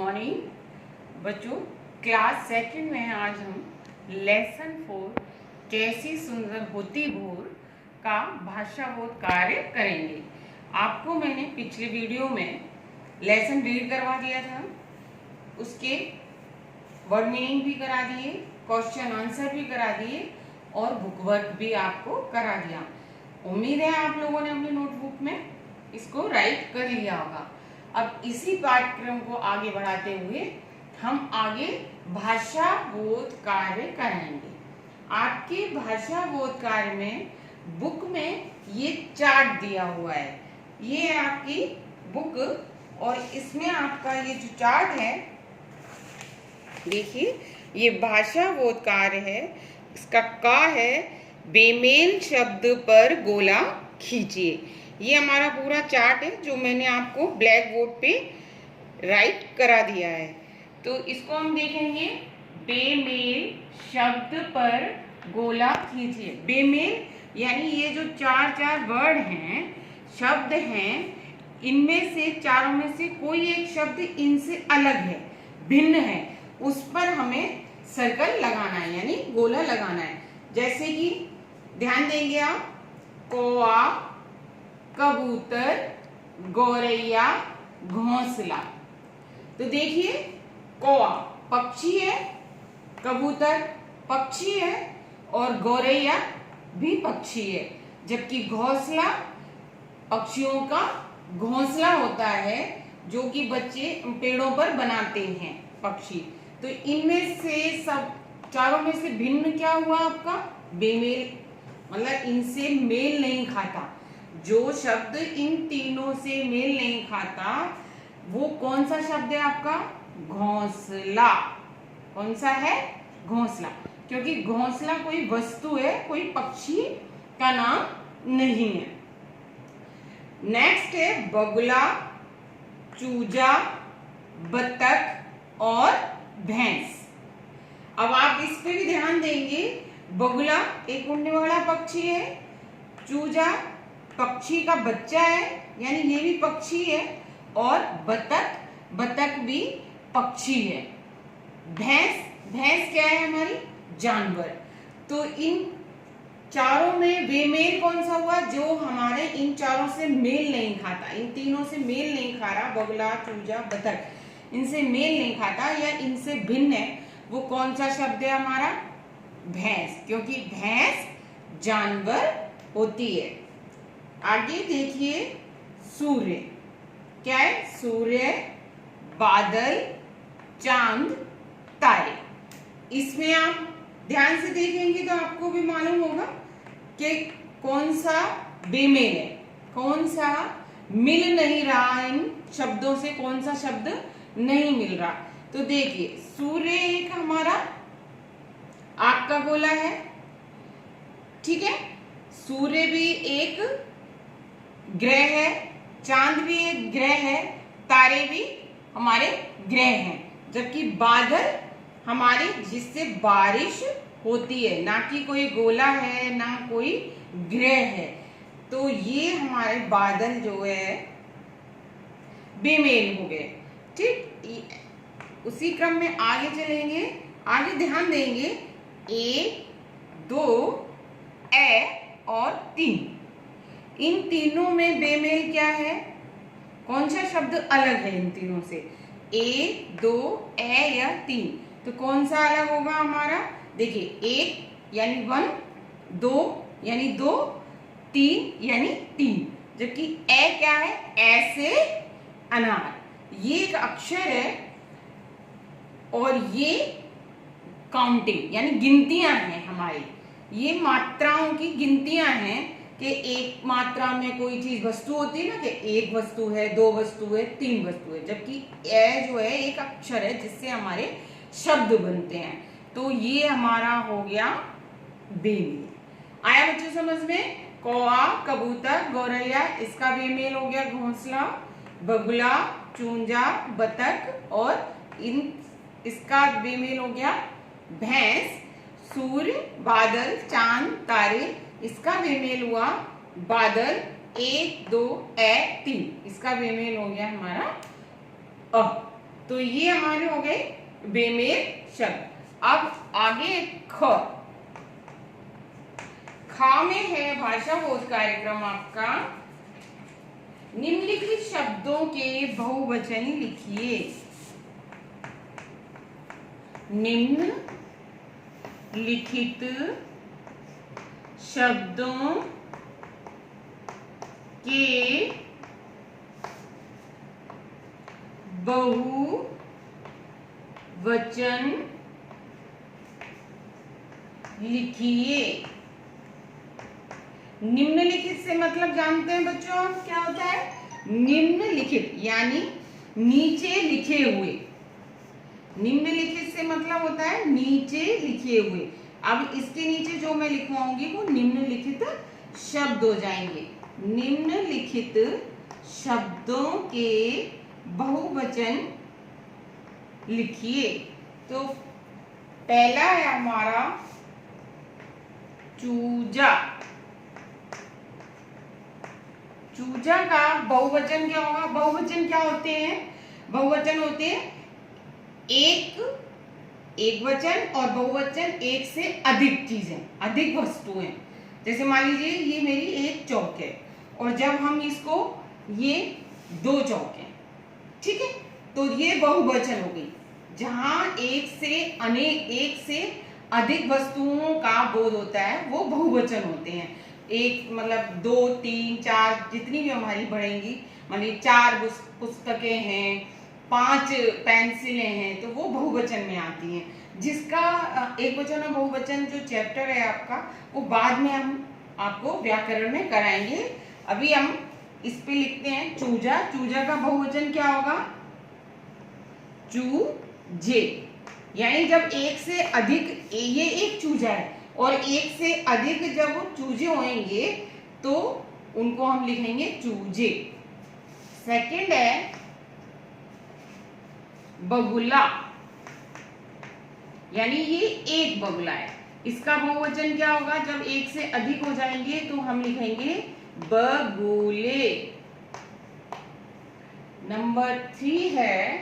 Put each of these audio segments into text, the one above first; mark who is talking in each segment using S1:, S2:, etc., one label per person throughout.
S1: Morning बच्चों। Class second में आज हम लेसन 4 कैसी सुंदर होती भोर का भाषाबोध कार्य करेंगे। आपको मैंने पिछले वीडियो में लेसन रीड करवा दिया था, उसके वर्ड मीनिंग भी करा दिए, क्वेश्चन आंसर भी करा दिए और बुक वर्क भी आपको करा दिया। उम्मीद है आप लोगों ने अपनी नोटबुक में इसको राइट कर लिया होगा। अब इसी पाठ्यक्रम को आगे बढ़ाते हुए हम आगे भाषा बोध कार्य कराएंगे। आपके भाषा बोध कार्य में बुक में ये चार्ट दिया हुआ है, ये आपकी बुक, और इसमें आपका ये जो चार्ट है, देखिए ये भाषा बोध कार्य है। इसका का है बेमेल शब्द पर गोला खींचिए। ये हमारा पूरा चार्ट है जो मैंने आपको ब्लैक बोर्ड पे राइट करा दिया है। तो इसको हम देखेंगे, बेमेल शब्द पर गोला खींचिए। बेमेल यानी ये जो चार वर्ड हैं, शब्द हैं, इनमें से चारों में से कोई एक शब्द इनसे अलग है, भिन्न है, उस पर हमें सर्कल लगाना है यानी गोला लगाना है। जैसे कि ध्यान देंगे आप, कौआ, कबूतर, गौरैया, घोंसला। तो देखिए कौआ पक्षी है, कबूतर पक्षी है और गौरैया भी पक्षी है, जबकि घोंसला पक्षियों का घोंसला होता है जो कि बच्चे पेड़ों पर बनाते हैं पक्षी। तो इनमें से सब चारों में से भिन्न क्या हुआ आपका? बेमेल, मतलब इनसे मेल नहीं खाता। जो शब्द इन तीनों से मेल नहीं खाता वो कौन सा शब्द है आपका? घोंसला। कौन सा है? घोंसला। क्योंकि घोंसला कोई वस्तु है, कोई पक्षी का नाम नहीं है। नेक्स्ट है बगुला, चूजा, बतख और भैंस। अब आप इस पे भी ध्यान देंगे, बगुला एक उड़ने वाला पक्षी है, चूजा पक्षी का बच्चा है यानी ये भी पक्षी है, और बतख भी पक्षी है। भैंस क्या है? हमारी जानवर। तो इन चारों में बेमेल कौन सा हुआ? जो हमारे इन चारों से मेल नहीं खाता, इन तीनों से मेल नहीं खा रहा, बगुला, चूजा, बतख, इनसे मेल नहीं खाता या इनसे भिन्न है, वो कौन सा शब्द है हमारा? भैंस, क्योंकि भैंस जानवर होती है। आगे देखिए, सूर्य क्या है? सूर्य, बादल, चांद, तारे। इसमें आप ध्यान से देखेंगे तो आपको भी मालूम होगा कि कौन सा बेमेल है, कौन सा मिल नहीं रहा, इन शब्दों से कौन सा शब्द नहीं मिल रहा। तो देखिए, सूर्य एक हमारा आग का गोला है, ठीक है, सूर्य भी एक ग्रह है, चांद भी एक ग्रह है, तारे भी हमारे ग्रह हैं, जबकि बादल हमारे जिससे बारिश होती है, ना कि कोई गोला है ना कोई ग्रह है। तो ये हमारे बादल जो है बेमेल हो गए। ठीक, उसी क्रम में आगे चलेंगे, आगे ध्यान देंगे, 1, 2, ए और 3, इन तीनों में बेमेल क्या है? कौन सा शब्द अलग है इन तीनों से? 1, 2, ए या 3। तो कौन सा अलग होगा हमारा? देखिए, 1 यानी 1, 2 यानी 2, 3 यानी 3, जबकि ए क्या है? ऐसे अनार, ये एक अक्षर है और ये काउंटिंग यानी गिनतियां हैं हमारी, ये मात्राओं की गिनतियां हैं कि एक मात्रा में कोई चीज वस्तु होती है ना, कि एक वस्तु है, 2 वस्तु है, 3 वस्तु है, जबकि ए जो है एक अक्षर है जिससे हमारे शब्द बनते हैं। तो ये हमारा हो गया बेमेल। आया बच्चों समझ में? कौआ, कबूतर, गौरैया, इसका बेमेल हो गया घोंसला, बगुला, चूंजा, बतख, और इसका बेमेल हो गया भैंस, सूर्य, बादल, चांद, तारे, इसका बेमेल हुआ बादल, 1, 2, ए, 3, इसका बेमेल हो गया हमारा अ। तो ये हमारे हो गए बेमेल शब्द। अब आगे ख। खा में है भाषा बोध कार्यक्रम आपका। निम्नलिखित शब्दों के बहुवचन लिखिए। निम्नलिखित शब्दों के बहुवचन लिखिए। निम्नलिखित से मतलब जानते हैं बच्चों आप क्या होता है? निम्नलिखित यानी नीचे लिखे हुए। निम्नलिखित से मतलब होता है नीचे लिखे हुए। अब इसके नीचे जो मैं लिखवाऊंगी वो निम्नलिखित शब्द हो जाएंगे। निम्नलिखित शब्दों के बहुवचन लिखिए। तो पहला है हमारा चूजा। चूजा का बहुवचन क्या होगा? बहुवचन क्या होते हैं? बहुवचन होते हैं एक वचन और बहुवचन एक से अधिक चीजें, अधिक वस्तुएं। जैसे मान लीजिए ये मेरी एक चौक है और जब हम इसको ये दो चौक है, ठीक है, तो ये बहुवचन हो गई। जहां एक से अधिक वस्तुओं का बोध होता है वो बहुवचन होते हैं। एक मतलब 2, 3, 4 जितनी भी हमारी बढ़ेंगी, मान लीजिए 4 पुस्तकें हैं, 5 पेंसिलें हैं, तो वो बहुवचन में आती हैं। जिसका एक वचन और बहुवचन जो चैप्टर है आपका वो बाद में हम आपको व्याकरण में कराएंगे। अभी हम इस पे लिखते हैं चूजा। चूजा का बहुवचन क्या होगा? चूजे। यानी जब एक से अधिक, ये एक चूजा है और एक से अधिक जब चूजे होंगे तो उनको हम लिखेंगे चूजे। सेकंड है बगुला। यानी ये एक बगुला है। इसका बहुवचन क्या होगा? जब एक से अधिक हो जाएंगे तो हम लिखेंगे बगुले। नंबर 3 है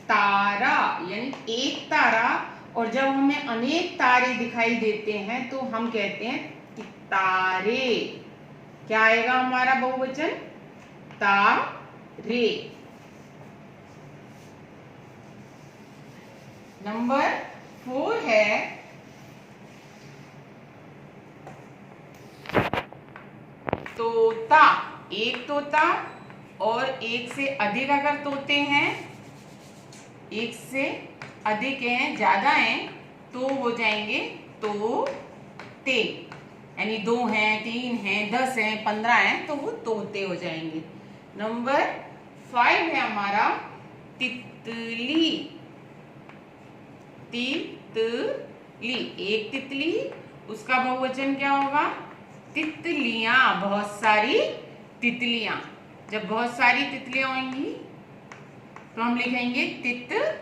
S1: तारा। यानी एक तारा, और जब हमें अनेक तारे दिखाई देते हैं तो हम कहते हैं कि तारे। क्या आएगा हमारा बहुवचन? तारे। नंबर 4 है तोता। एक तोता और एक से अधिक अगर तोते हैं, एक से अधिक हैं, ज्यादा हैं, तो हो जाएंगे तोते। यानी 2 हैं, 3 हैं, 10 हैं, 15 हैं, तो वो तोते हो जाएंगे। नंबर 5 है हमारा तितली। तितली, एक तितली, उसका बहुवचन क्या होगा? तितलियां। बहुत सारी तितलियां। जब बहुत सारी तितलियां होंगी तो हम लिखेंगे तितलियां।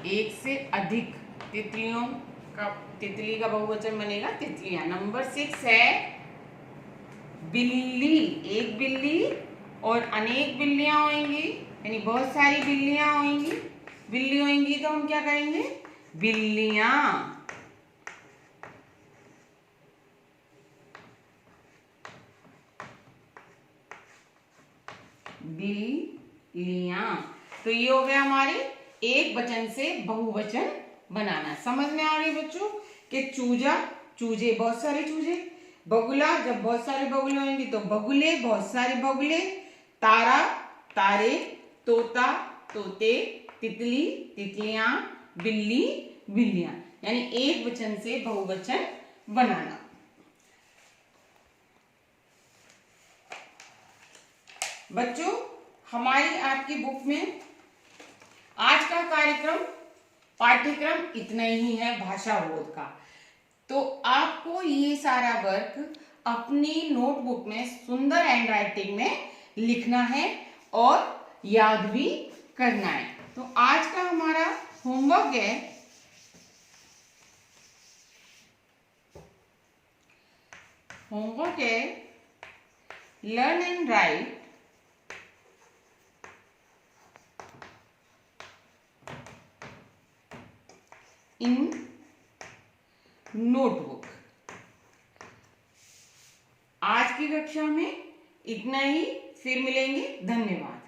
S1: एक से अधिक तितली का बहुवचन बनेगा तितलियां। नंबर 6 है बिल्ली। एक बिल्ली और अनेक बिल्लियां होंगी, यानी बहुत सारी बिल्लियां होंगी, बिल्ली होंगी, तो हम क्या करेंगे? बिल्लियां। बिल्लियां। तो ये हो गया हमारे एक वचन से बहुवचन बनाना। समझ में आ गई बच्चों कि चूजा, चूजे, बहुत सारे चूजे। बगुला, जब बहुत सारे बगुले होंगे तो बगुले, बहुत सारे बगुले। तारा, तारे। तोता, तोते। तितली, तितलियां। बिल्ली, बिल्लियां। यानी एक वचन से बहुवचन बनाना। बच्चों, हमारी आपकी बुक में आज का कार्यक्रम, पाठ्यक्रम इतना ही है भाषा बोध का। तो आपको ये सारा वर्क अपनी नोटबुक में सुंदर हैंडराइटिंग में लिखना है और याद भी करना है। तो आज का हमारा होमवर्क है learn and right in notebook. आज की कक्षा में इतना ही, फिर मिलेंगे, धन्यवाद।